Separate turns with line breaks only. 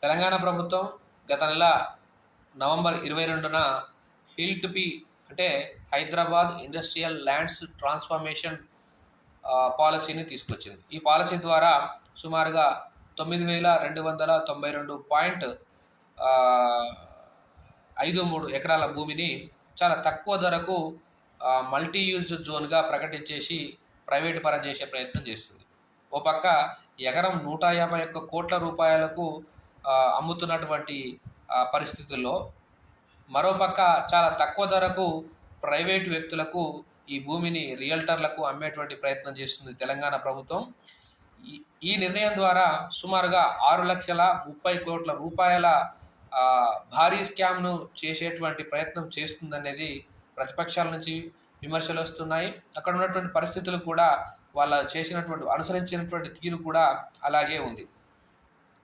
తెలంగాణ ప్రభుత్వం గత నెల నవంబర్ 22న హిల్-టు-పి అంటే హైదరాబాద్ ఇండస్ట్రియల్ ల్యాండ్స్ ట్రాన్స్ఫర్మేషన్ పాలసీని తీసుకొచ్చింది. ఈ పాలసీ ద్వారా సుమారుగా 9292.53 ఎకరాల భూమిని చాలా తక్కువ ధరకు మల్టీ యూజ్ జోన్గా ప్రకటించేసి ప్రైవేటు పరం చేసే ప్రయత్నం చేస్తుంది. ఓ పక్క ఎకరం 151 కోట్ల రూపాయలకు అమ్ముతున్నటువంటి పరిస్థితుల్లో మరోపక్క చాలా తక్కువ ధరకు ప్రైవేటు వ్యక్తులకు ఈ భూమిని రియల్టర్లకు అమ్మేటువంటి ప్రయత్నం చేస్తుంది తెలంగాణ ప్రభుత్వం. ఈ నిర్ణయం ద్వారా సుమారుగా 6,30,00,000 రూపాయల భారీ స్కామ్ను చేసేటువంటి ప్రయత్నం చేస్తుందనేది ప్రతిపక్షాల నుంచి విమర్శలు వస్తున్నాయి. అక్కడ ఉన్నటువంటి పరిస్థితులు కూడా వాళ్ళ చేసినటువంటి అనుసరించినటువంటి తీరు కూడా అలాగే ఉంది.